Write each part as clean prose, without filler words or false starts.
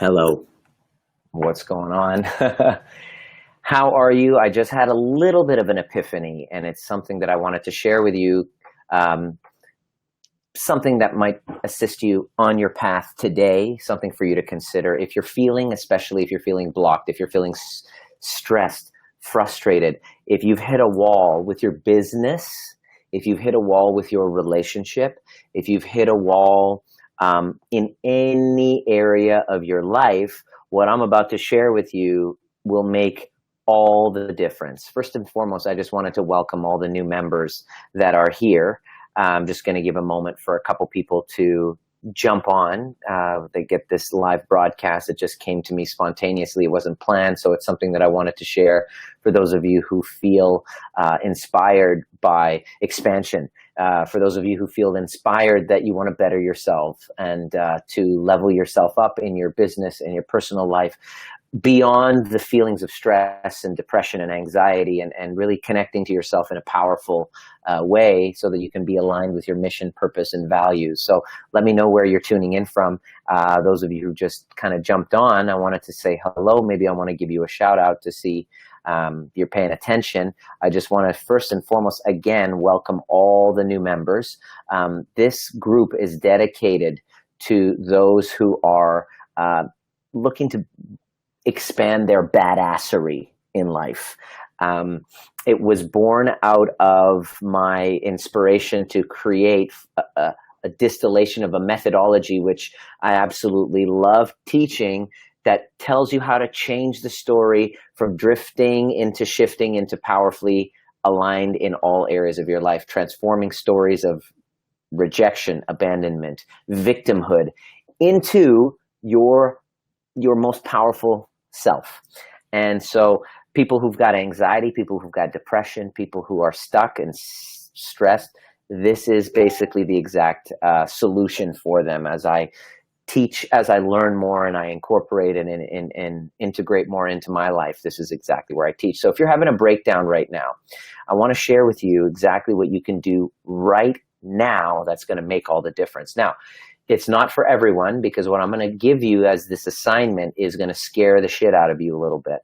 Hello, what's going on? How are you? I just had a little bit of an epiphany, and it's something that I wanted to share with you. Um, Something that might assist you on your path today, something for you to consider. If you're feeling, especially if you're feeling blocked, if you're feeling stressed, frustrated, if you've hit a wall with your business, if you've hit a wall with your relationship, if you've hit a wall in any area of your life, what I'm about to share with you will make all the difference. First and foremost, I just wanted to welcome all the new members that are here. I'm just going to give a moment for a couple people to jump on. They get this live broadcast. It just came to me spontaneously. It wasn't planned, so it's something that I wanted to share for those of you who feel inspired by expansion. For those of you who feel inspired that you want to better yourself and to level yourself up in your business and your personal life, beyond the feelings of stress and depression and anxiety, and really connecting to yourself in a powerful way so that you can be aligned with your mission, purpose, and values. So let me know where you're tuning in from. Those of you who just kind of jumped on, I wanted to say hello. Maybe I want to give you a shout out to see you're paying attention. I just want to first and foremost, again, welcome all the new members. This group is dedicated to those who are looking to expand their badassery in life. It was born out of my inspiration to create a distillation of a methodology, which I absolutely love teaching, that tells you how to change the story from drifting into shifting into powerfully aligned in all areas of your life, transforming stories of rejection, abandonment, victimhood into your most powerful self. And so people who've got anxiety, people who've got depression, people who are stuck and stressed, this is basically the exact solution for them. As I teach, as I learn more and I incorporate and integrate more into my life, this is exactly where I teach. So if you're having a breakdown right now, I want to share with you exactly what you can do right now that's going to make all the difference. Now, it's not for everyone, because what I'm going to give you as this assignment is going to scare the shit out of you a little bit.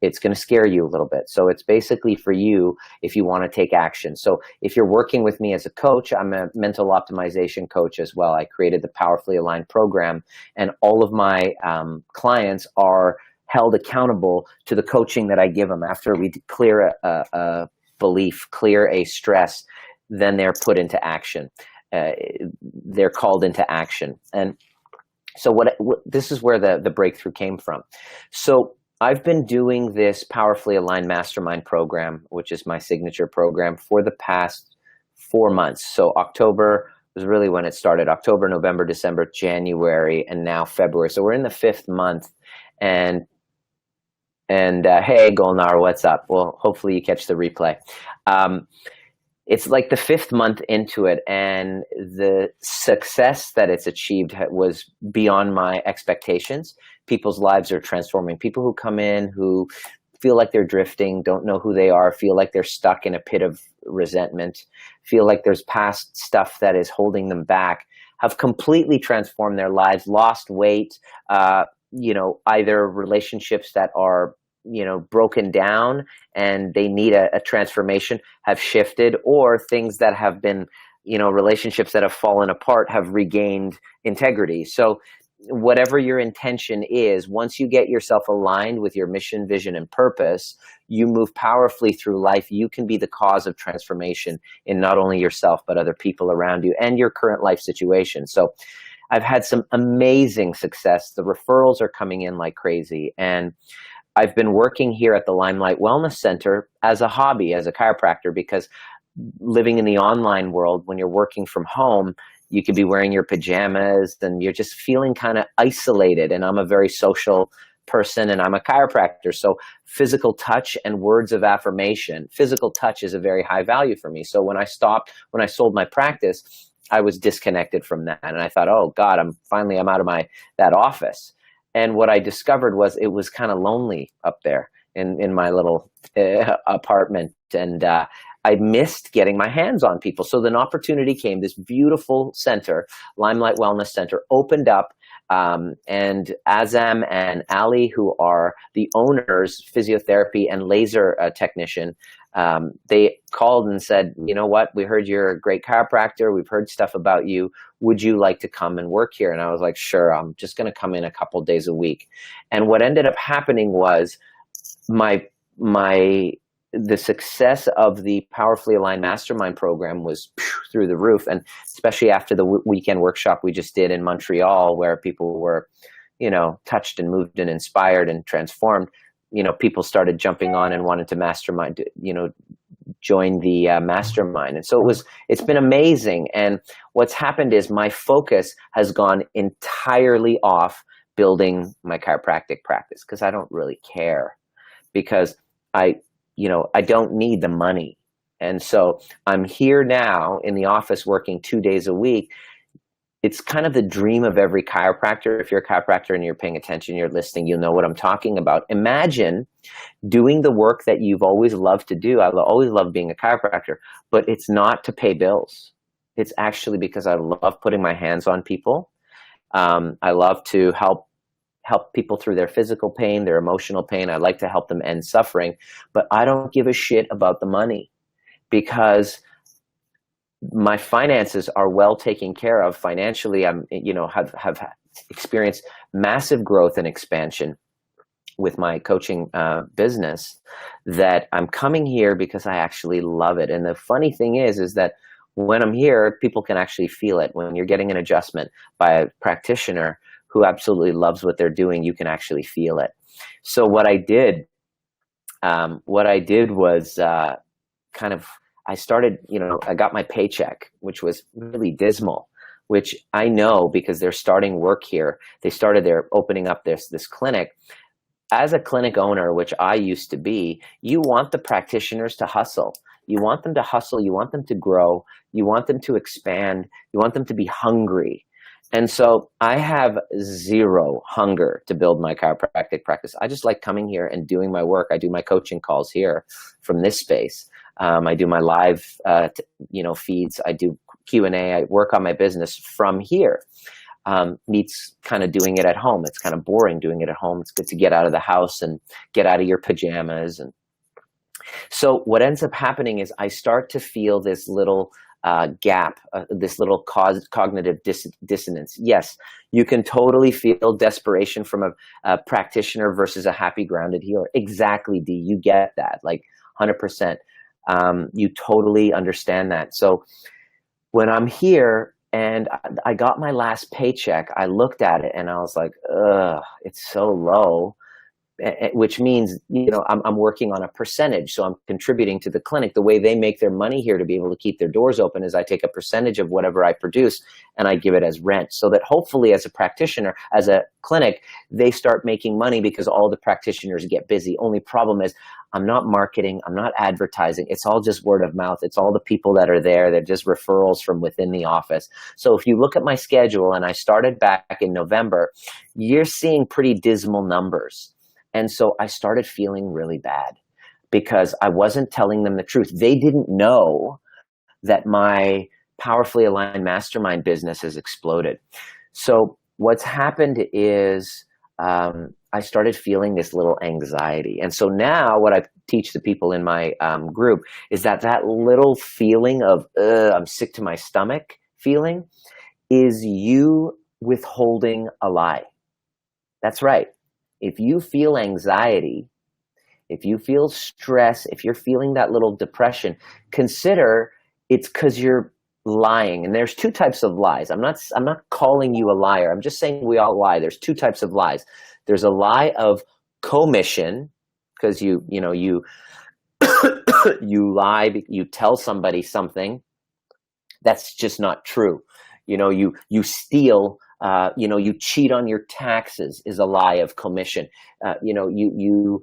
It's going to scare you a little bit. So it's basically for you if you want to take action. So if you're working with me as a coach, I'm a mental optimization coach as well. I created the Powerfully Aligned program, and all of my clients are held accountable to the coaching that I give them. After we clear a belief, clear a stress, then they're put into action. They're called into action. And so this is where the breakthrough came from. So I've been doing this Powerfully Aligned Mastermind program, which is my signature program, for the past 4 months. So October was really when it started. October, November, December, January, and now February. So we're in the 5th month. And hey, Golnar, what's up? Well, hopefully you catch the replay. It's like the 5th month into it, and the success that it's achieved was beyond my expectations. People's lives are transforming. People who come in who feel like they're drifting, don't know who they are, feel like they're stuck in a pit of resentment, feel like there's past stuff that is holding them back, have completely transformed their lives, lost weight, either relationships that are broken down and they need a transformation have shifted, or things that have been, relationships that have fallen apart have regained integrity. So whatever your intention is, once you get yourself aligned with your mission, vision, and purpose, you move powerfully through life. You can be the cause of transformation in not only yourself, but other people around you and your current life situation. So I've had some amazing success. The referrals are coming in like crazy. And I've been working here at the Limelight Wellness Center as a hobby, as a chiropractor, because living in the online world, when you're working from home, you could be wearing your pajamas and you're just feeling kind of isolated. And I'm a very social person and I'm a chiropractor. So physical touch and words of affirmation, physical touch is a very high value for me. So when I sold my practice, I was disconnected from that. And I thought, oh God, I'm out of that office. And what I discovered was it was kind of lonely up there in my little apartment. And I missed getting my hands on people. So then opportunity came. This beautiful center, Limelight Wellness Center, opened up And Azam and Ali, who are the owners, physiotherapy and laser technician, they called and said, you know what, we heard you're a great chiropractor. We've heard stuff about you. Would you like to come and work here? And I was like, sure, I'm just going to come in a couple days a week. And what ended up happening was the success of the Powerfully Aligned Mastermind program was through the roof. And especially after the weekend workshop we just did in Montreal, where people were, touched and moved and inspired and transformed, people started jumping on and wanted to mastermind, join the mastermind. And so it's been amazing. And what's happened is my focus has gone entirely off building my chiropractic practice, because I don't really care, because I don't need the money. And so I'm here now in the office working 2 days a week. It's kind of the dream of every chiropractor. If you're a chiropractor and you're paying attention, you're listening, you'll know what I'm talking about. Imagine doing the work that you've always loved to do. I've always loved being a chiropractor, but it's not to pay bills. It's actually because I love putting my hands on people. I love to help people through their physical pain, their emotional pain. I like to help them end suffering, but I don't give a shit about the money, because my finances are well taken care of financially. I'm, have experienced massive growth and expansion with my coaching business, that I'm coming here because I actually love it. And the funny thing is that when I'm here, people can actually feel it. When you're getting an adjustment by a practitioner who absolutely loves what they're doing, you can actually feel it. So what I did was I started, I got my paycheck, which was really dismal, which I know because they're starting work here. They're opening up this clinic. As a clinic owner, which I used to be, you want the practitioners to hustle. You want them to hustle. You want them to grow. You want them to expand. You want them to be hungry. And so I have zero hunger to build my chiropractic practice. I just like coming here and doing my work. I do my coaching calls here from this space. I do my live, feeds. I do Q&A. I work on my business from here. Meets kind of doing it at home. It's kind of boring doing it at home. It's good to get out of the house and get out of your pajamas. And so what ends up happening is I start to feel this little gap, this little cognitive dissonance. Yes, you can totally feel desperation from a practitioner versus a happy, grounded healer. Exactly, D. You get that, like 100%. You totally understand that. So when I'm here and I got my last paycheck, I looked at it and I was like, ugh, it's so low. Which means, I'm working on a percentage. So I'm contributing to the clinic. The way they make their money here to be able to keep their doors open is I take a percentage of whatever I produce and I give it as rent, so that hopefully as a practitioner, as a clinic, they start making money because all the practitioners get busy. Only problem is I'm not marketing. I'm not advertising. It's all just word of mouth. It's all the people that are there. They're just referrals from within the office. So if you look at my schedule, and I started back in November, you're seeing pretty dismal numbers. And so I started feeling really bad because I wasn't telling them the truth. They didn't know that my Powerfully Aligned Mastermind business has exploded. So what's happened is I started feeling this little anxiety. And so now what I teach the people in my group is that little feeling of I'm sick to my stomach feeling is you withholding a lie. That's right. If you feel anxiety, if you feel stress, if you're feeling that little depression, consider it's because you're lying. And there's two types of lies. I'm not calling you a liar. I'm just saying we all lie. There's two types of lies. There's a lie of commission, because you lie, you tell somebody something that's just not true. You steal. You cheat on your taxes is a lie of commission. You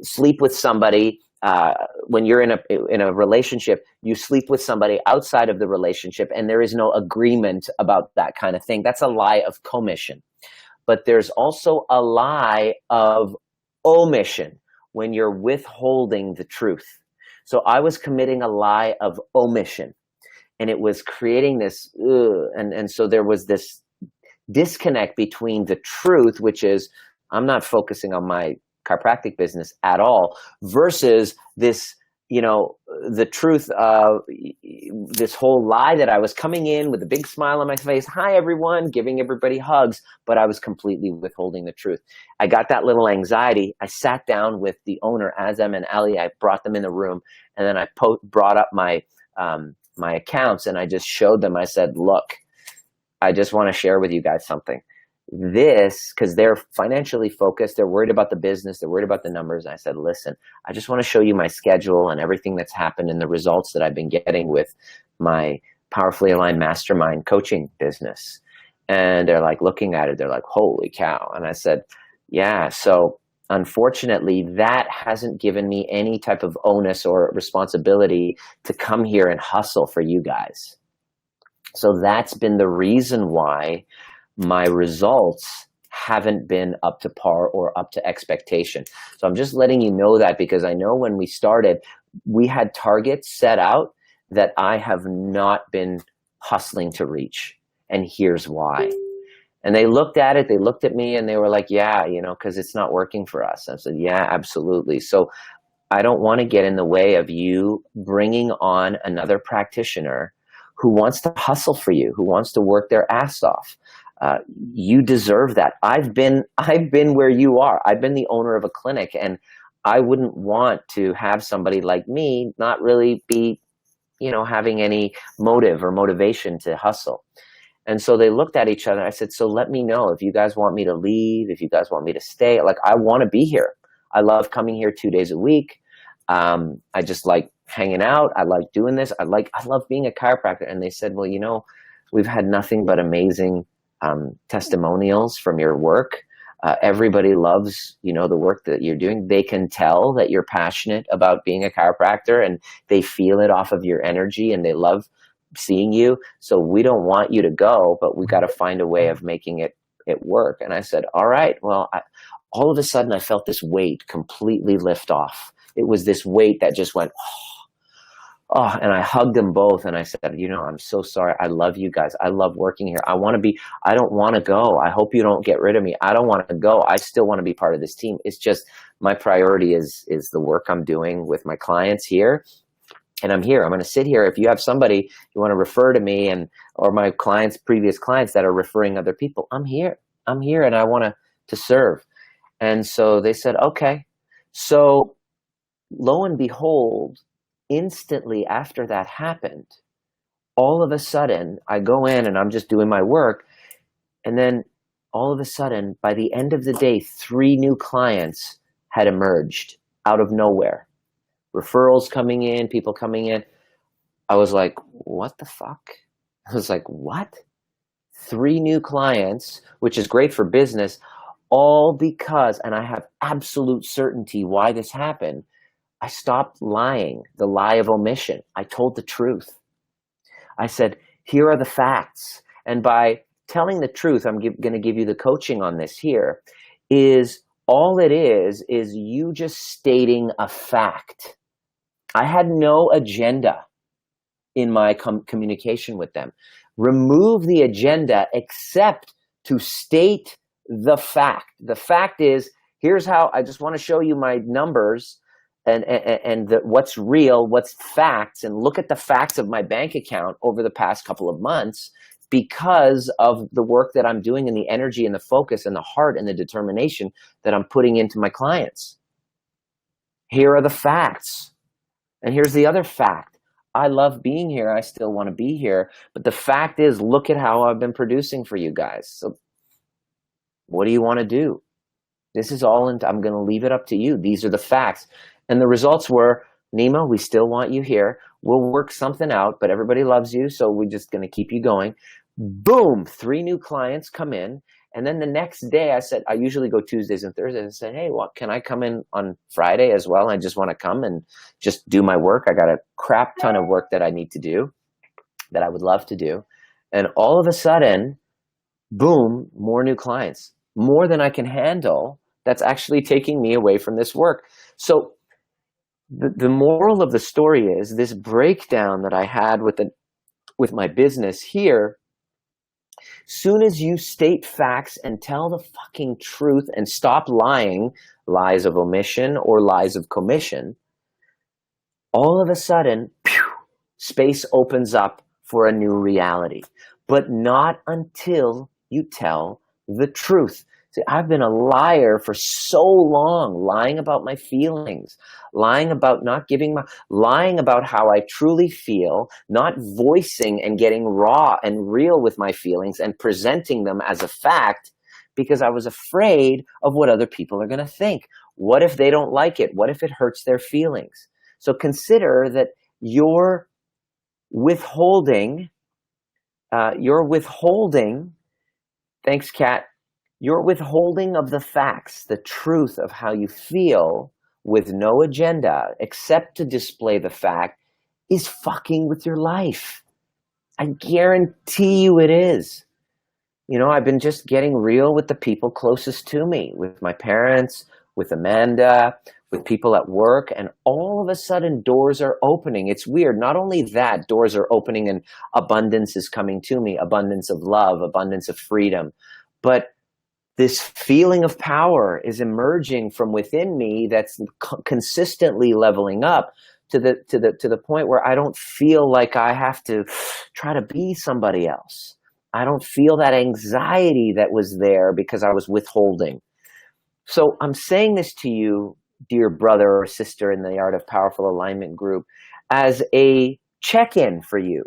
sleep with somebody when you're in a relationship. You sleep with somebody outside of the relationship, and there is no agreement about that kind of thing. That's a lie of commission. But there's also a lie of omission, when you're withholding the truth. So I was committing a lie of omission, and it was creating this, and so there was this disconnect between the truth, which is I'm not focusing on my chiropractic business at all, versus this, the truth of this whole lie that I was coming in with a big smile on my face, hi everyone, giving everybody hugs, but I was completely withholding the truth. I got that little anxiety. I sat down with the owner, Azem and Ali. I brought them in the room, and then I brought up my my accounts, and I just showed them. I said, look, I just want to share with you guys something. This, because they're financially focused, they're worried about the business, they're worried about the numbers. I said, listen, I just want to show you my schedule and everything that's happened and the results that I've been getting with my Powerfully Aligned Mastermind coaching business. And they're like looking at it, they're like, holy cow. And I said, yeah, so unfortunately, that hasn't given me any type of onus or responsibility to come here and hustle for you guys. So that's been the reason why my results haven't been up to par or up to expectation. So I'm just letting you know that, because I know when we started, we had targets set out that I have not been hustling to reach. And here's why. And they looked at it, they looked at me, and they were like, yeah, because it's not working for us. I said, yeah, absolutely. So I don't want to get in the way of you bringing on another practitioner who wants to hustle for you, who wants to work their ass off. You deserve that. I've been where you are. I've been the owner of a clinic, and I wouldn't want to have somebody like me not really be, having any motive or motivation to hustle. And so they looked at each other. I said, so let me know if you guys want me to leave, if you guys want me to stay. Like, I want to be here. I love coming here 2 days a week. I just like hanging out. I like doing this. I love being a chiropractor. And they said, well, we've had nothing but amazing testimonials from your work. Everybody loves, the work that you're doing. They can tell that you're passionate about being a chiropractor, and they feel it off of your energy, and they love seeing you. So we don't want you to go, but we got to find a way of making it work. And I said, all right, well, all of a sudden I felt this weight completely lift off. It was this weight that just went, oh, and I hugged them both, and I said, I'm so sorry. I love you guys. I love working here. I don't want to go. I hope you don't get rid of me. I don't want to go. I still want to be part of this team. It's just my priority is the work I'm doing with my clients here. And I'm here. I'm going to sit here. If you have somebody you want to refer to me, or my previous clients that are referring other people, I'm here. I'm here, and I want to serve. And so they said, okay. So lo and behold, instantly after that happened, all of a sudden I go in and I'm just doing my work. And then all of a sudden, by the end of the day, 3 new clients had emerged out of nowhere. Referrals coming in, people coming in. I was like, what the fuck? I was like, what? 3 new clients, which is great for business, all because, and I have absolute certainty why this happened, I stopped lying, the lie of omission. I told the truth. I said, here are the facts. And by telling the truth, I'm going to give you the coaching on this here, is all it is you just stating a fact. I had no agenda in my communication with them. Remove the agenda except to state the fact. The fact is, here's how, I just want to show you my numbers and what's real, what's facts, and look at the facts of my bank account over the past couple of months because of the work that I'm doing and the energy and the focus and the heart and the determination that I'm putting into my clients. Here are the facts. And here's the other fact. I love being here. I still want to be here. But the fact is, look at how I've been producing for you guys. So what do you want to do? This is all, I'm going to leave it up to you. These are the facts. And the results were, Nima, we still want you here. We'll work something out, but everybody loves you, so we're just going to keep you going. Boom, 3 new clients come in. And then the next day I said, I usually go Tuesdays and Thursdays. I said, hey, well, can I come in on Friday as well? I just want to come and just do my work. I got a crap ton of work that I need to do, that I would love to do. And all of a sudden, boom, more new clients, more than I can handle. That's actually taking me away from this work. So the moral of the story is this breakdown that I had with my business here Soon as you state facts and tell the fucking truth and stop lying, lies of omission or lies of commission, all of a sudden, pew, space opens up for a new reality. But not until you tell the truth. See, I've been a liar for so long, lying about my feelings, lying about not giving my, lying about how I truly feel, not voicing and getting raw and real with my feelings and presenting them as a fact because I was afraid of what other people are going to think. What if they don't like it? What if it hurts their feelings? So consider that you're withholding, thanks, Kat, your withholding of the facts, the truth of how you feel with no agenda except to display the fact is fucking with your life. I guarantee you it is. You know, I've been just getting real with the people closest to me, with my parents, with Amanda, with people at work, and all of a sudden doors are opening. It's weird. Not only that, doors are opening and abundance is coming to me, abundance of love, abundance of freedom, but this feeling of power is emerging from within me that's consistently leveling up to the point where I don't feel like I have to try to be somebody else. I don't feel that anxiety that was there because I was withholding. So I'm saying this to you, dear brother or sister in the Art of Powerful Alignment group, as a check-in for you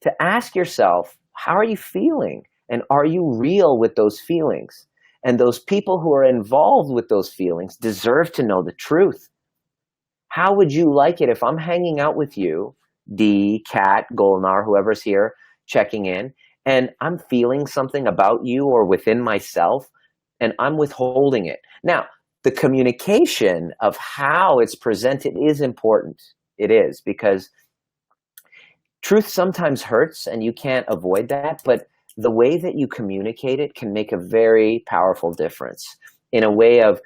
to ask yourself, how are you feeling? And are you real with those feelings? And those people who are involved with those feelings deserve to know the truth. How would you like it if I'm hanging out with you, Dee, Kat, Golnar, whoever's here checking in, and I'm feeling something about you or within myself, and I'm withholding it? Now, the communication of how it's presented is important. It is, because truth sometimes hurts and you can't avoid that, but the way that you communicate it can make a very powerful difference in a way of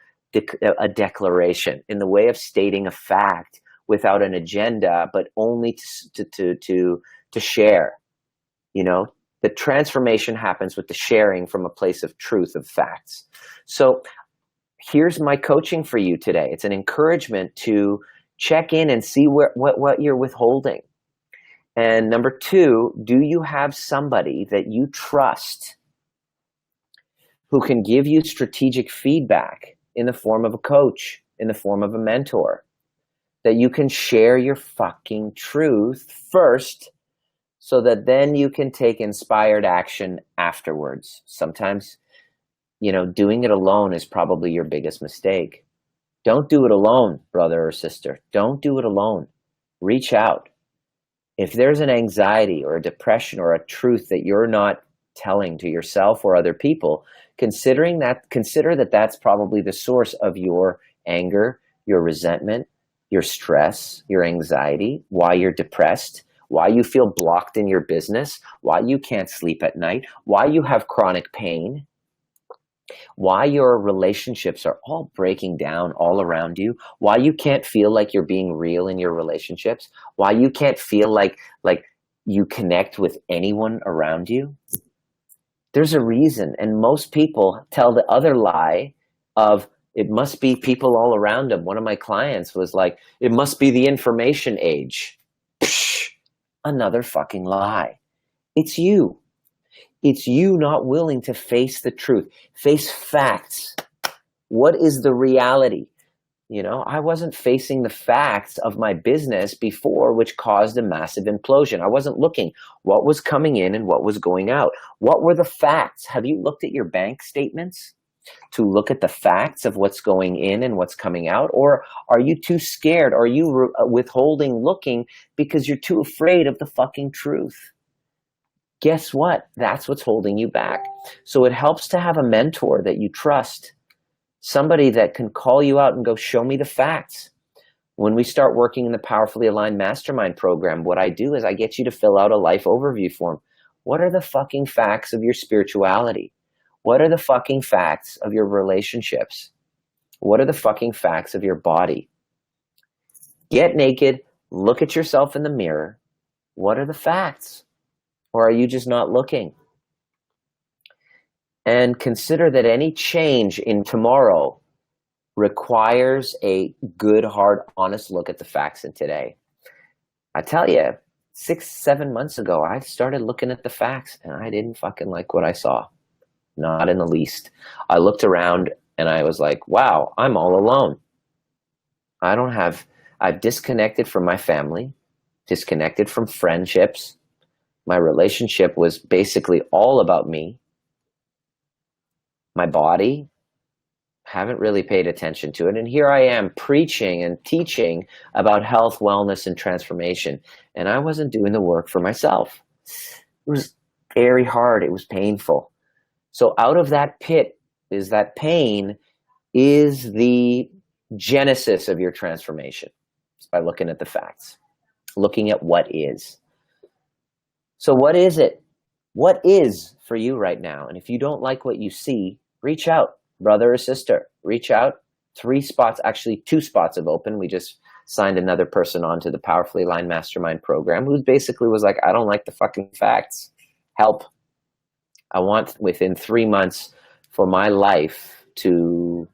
a declaration, in the way of stating a fact without an agenda, but only to share. You know, the transformation happens with the sharing from a place of truth, of facts. So here's my coaching for you today. It's an encouragement to check in and see what you're withholding. And number two, do you have somebody that you trust who can give you strategic feedback in the form of a coach, in the form of a mentor, that you can share your fucking truth first so that then you can take inspired action afterwards? Sometimes, you know, doing it alone is probably your biggest mistake. Don't do it alone, brother or sister. Don't do it alone. Reach out. If there's an anxiety or a depression or a truth that you're not telling to yourself or other people, consider that that's probably the source of your anger, your resentment, your stress, your anxiety, why you're depressed, why you feel blocked in your business, why you can't sleep at night, why you have chronic pain, why your relationships are all breaking down all around you, why you can't feel like you're being real in your relationships, why you can't feel like you connect with anyone around you. There's a reason, and most people tell the other lie of it must be people all around them. One of my clients was like, it must be the information age. Psh, another fucking lie. It's you. It's you not willing to face the truth, face facts. What is the reality? You know, I wasn't facing the facts of my business before, which caused a massive implosion. I wasn't looking what was coming in and what was going out. What were the facts? Have you looked at your bank statements to look at the facts of what's going in and what's coming out? Or are you too scared? Are you withholding looking because you're too afraid of the fucking truth? Guess what? That's what's holding you back. So it helps to have a mentor that you trust, somebody that can call you out and go, show me the facts. When we start working in the Powerfully Aligned Mastermind program, what I do is I get you to fill out a life overview form. What are the fucking facts of your spirituality? What are the fucking facts of your relationships? What are the fucking facts of your body? Get naked, look at yourself in the mirror. What are the facts? Or are you just not looking? and consider that any change in tomorrow requires a good, hard, honest look at the facts in today. I tell you, 6-7 months ago, I started looking at the facts and I didn't fucking like what I saw. Not in the least. I looked around and I was like, wow, I'm all alone. I've disconnected from my family, disconnected from friendships. My relationship was basically all about me. My body, haven't really paid attention to it. And here I am preaching and teaching about health, wellness, and transformation. And I wasn't doing the work for myself. It was very hard. It was painful. So out of that pit is that pain is the genesis of your transformation. It's by looking at the facts, looking at what is. So what is it? What is for you right now? And if you don't like what you see, reach out. Brother or sister, reach out. 3 spots, actually 2 spots have opened. We just signed another person onto the Powerfully Aligned Mastermind program who basically was like, I don't like the fucking facts. Help. I want within 3 months for my life to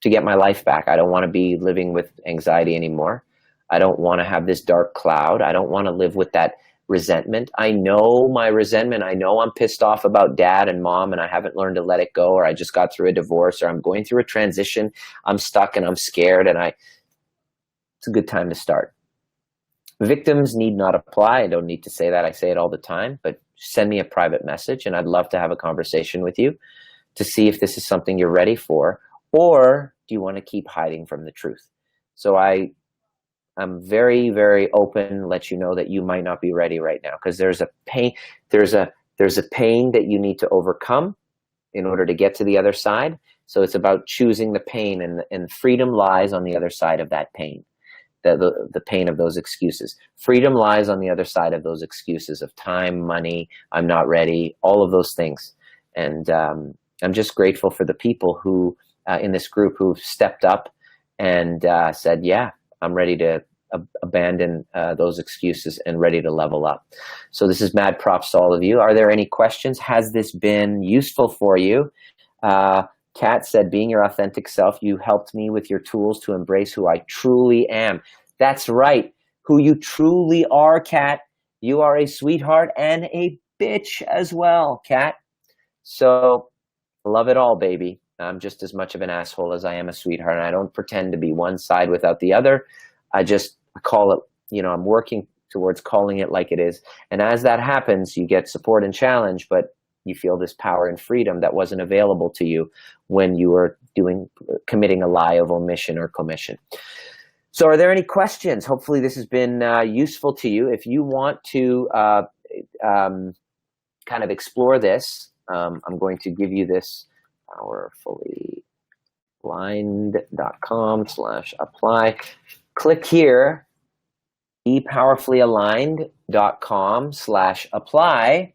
get my life back. I don't want to be living with anxiety anymore. I don't want to have this dark cloud. I don't want to live with that resentment. I know my resentment. I know I'm pissed off about dad and mom and I haven't learned to let it go, or I just got through a divorce, or I'm going through a transition. I'm stuck and I'm scared and it's a good time to start. Victims need not apply. I don't need to say that. I say it all the time, but send me a private message and I'd love to have a conversation with you to see if this is something you're ready for, or do you want to keep hiding from the truth? So I'm very, very open, let you know that you might not be ready right now because there's a pain. There's a pain that you need to overcome in order to get to the other side. So it's about choosing the pain, and freedom lies on the other side of that pain, the pain of those excuses. Freedom lies on the other side of those excuses of time, money, I'm not ready, all of those things. And I'm just grateful for the people who in this group who've stepped up and said, yeah, I'm ready to abandon those excuses and ready to level up. So this is mad props to all of you. Are there any questions? Has this been useful for you? Kat said, being your authentic self, you helped me with your tools to embrace who I truly am. That's right. Who you truly are, Kat. You are a sweetheart and a bitch as well, Kat. So love it all, baby. I'm just as much of an asshole as I am a sweetheart, and I don't pretend to be one side without the other. I call it, I'm working towards calling it like it is. And as that happens, you get support and challenge, but you feel this power and freedom that wasn't available to you when you were committing a lie of omission or commission. So are there any questions? Hopefully this has been useful to you. If you want to kind of explore this, I'm going to give you this powerfullyaligned.com/apply. Click here, bepowerfullyaligned.com/apply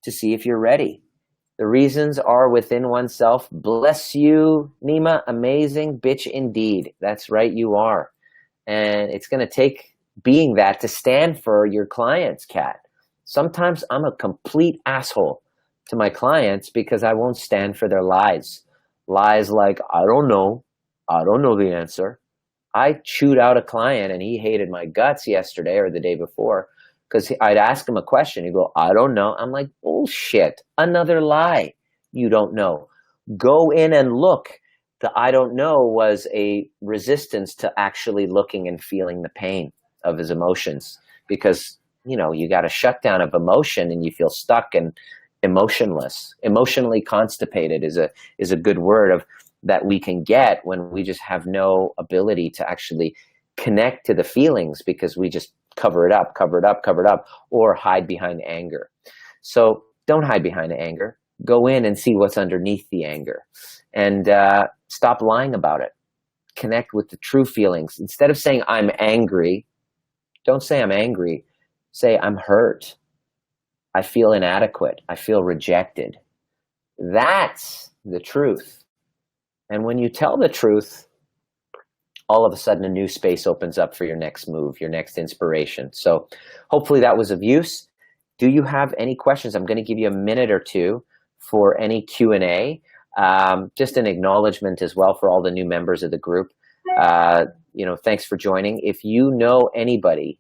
to see if you're ready. The reasons are within oneself. Bless you, Nima. Amazing bitch indeed. That's right, you are. And it's going to take being that to stand for your clients, Kat. Sometimes I'm a complete asshole to my clients because I won't stand for their lies. Lies like, I don't know the answer. I chewed out a client and he hated my guts yesterday or the day before because I'd ask him a question. He'd go, I don't know. I'm like, bullshit. Another lie. You don't know. Go in and look. The I don't know was a resistance to actually looking and feeling the pain of his emotions because, you got a shutdown of emotion and you feel stuck and emotionless. Emotionally constipated is a good word that we can get when we just have no ability to actually connect to the feelings because we just cover it up, or hide behind anger. So don't hide behind anger. Go in and see what's underneath the anger and stop lying about it. Connect with the true feelings. Instead of saying I'm angry, don't say I'm angry. Say I'm hurt. I feel inadequate. I feel rejected. That's the truth. And when you tell the truth, all of a sudden a new space opens up for your next move, your next inspiration. So hopefully that was of use. Do you have any questions? I'm going to give you a minute or two for any Q&A. Just an acknowledgement as well for all the new members of the group. Thanks for joining. If you know anybody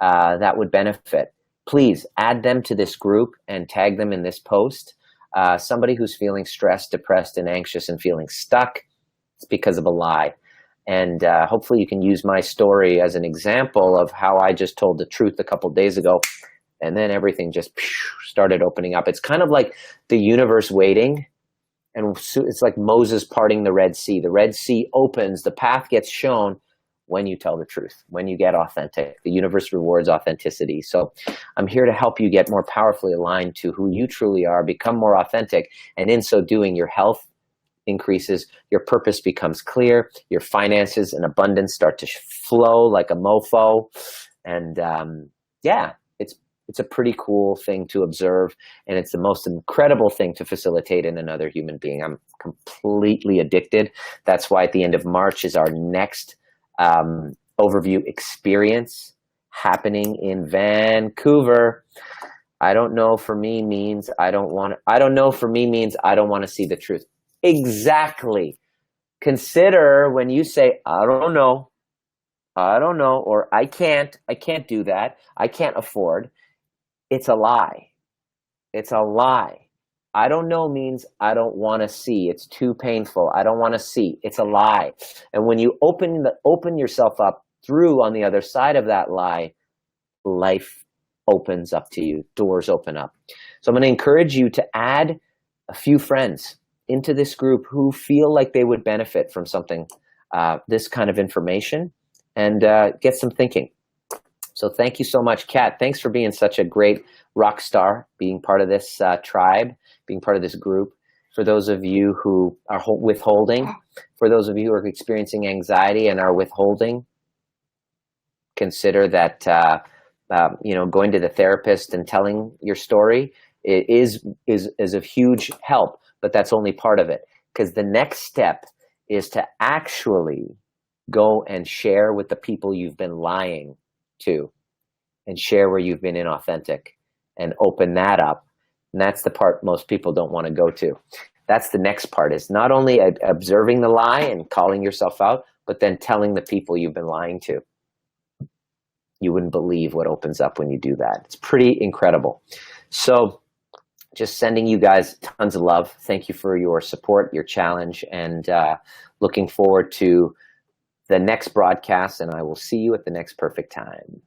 that would benefit, please add them to this group and tag them in this post. Somebody who's feeling stressed, depressed, and anxious and feeling stuck, it's because of a lie. And hopefully you can use my story as an example of how I just told the truth a couple days ago, and then everything just started opening up. It's kind of like the universe waiting, and it's like Moses parting the Red Sea. The Red Sea opens, the path gets shown when you tell the truth, when you get authentic. The universe rewards authenticity. So I'm here to help you get more powerfully aligned to who you truly are, become more authentic, and in so doing, your health increases, your purpose becomes clear, your finances and abundance start to flow like a mofo. And it's a pretty cool thing to observe, and it's the most incredible thing to facilitate in another human being. I'm completely addicted. That's why at the end of March is our next overview experience happening in Vancouver. I don't know for me means I don't want to see the truth. Exactly. Consider when you say, I don't know, or I can't do that, I can't afford. It's a lie. It's a lie. I don't know means I don't want to see. It's too painful. I don't want to see. It's a lie. And when you open yourself up through on the other side of that lie, life opens up to you. Doors open up. So I'm going to encourage you to add a few friends into this group who feel like they would benefit from something, this kind of information, and get some thinking. So thank you so much, Kat. Thanks for being such a great rock star, being part of this tribe, being part of this group. For those of you who are withholding, for those of you who are experiencing anxiety and are withholding, consider that going to the therapist and telling your story is of huge help, but that's only part of it. Because the next step is to actually go and share with the people you've been lying to, and share where you've been inauthentic, and open that up. And that's the part most people don't want to go to. That's the next part, is not only observing the lie and calling yourself out, but then telling the people you've been lying to. You wouldn't believe what opens up when you do that. It's pretty incredible. So just sending you guys tons of love. Thank you for your support, your challenge, and looking forward to the next broadcast, and I will see you at the next perfect time.